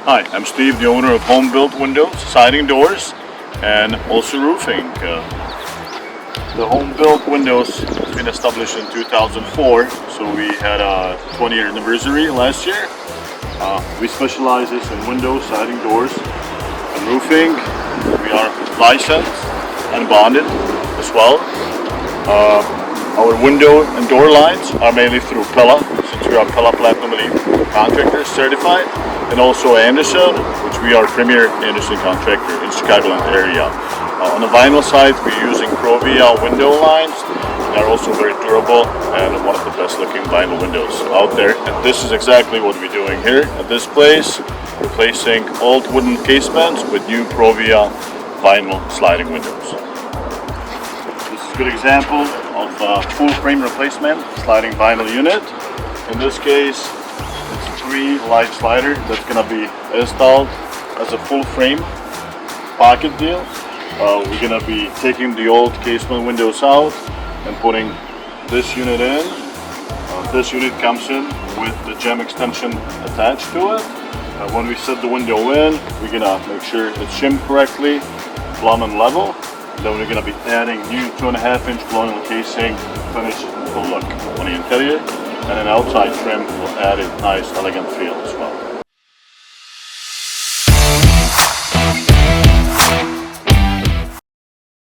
Hi, I'm Steve, the owner of HomeBuild windows, siding doors, and also roofing. The HomeBuild windows has been established in 2004, so we had a 20-year anniversary last year. We specialize in windows, siding doors, and roofing. We are licensed and bonded as well. Our window and door lines are mainly through Pella, since we are Pella Platinum Elite Contractor certified, and also Andersen, which we are premier Andersen contractor in Chicagoland area. On the vinyl side, we're using Provia window lines. They're also very durable and one of the best looking vinyl windows out there. And this is exactly what we're doing here at this place, replacing old wooden casements with new Provia vinyl sliding windows. This is a good example of a full frame replacement sliding vinyl unit. In this case, it's a 3 light slider that's going to be installed as a full frame pocket deal. We're going to be taking the old casement windows out and putting this unit in. This unit comes in with the gem extension attached to it. When we set the window in, we're going to make sure it's shimmed correctly, plumb and level. Then we're going to be adding new 2.5-inch colonial casing to finish the look on the interior, and an outside trim will add a nice elegant feel as well.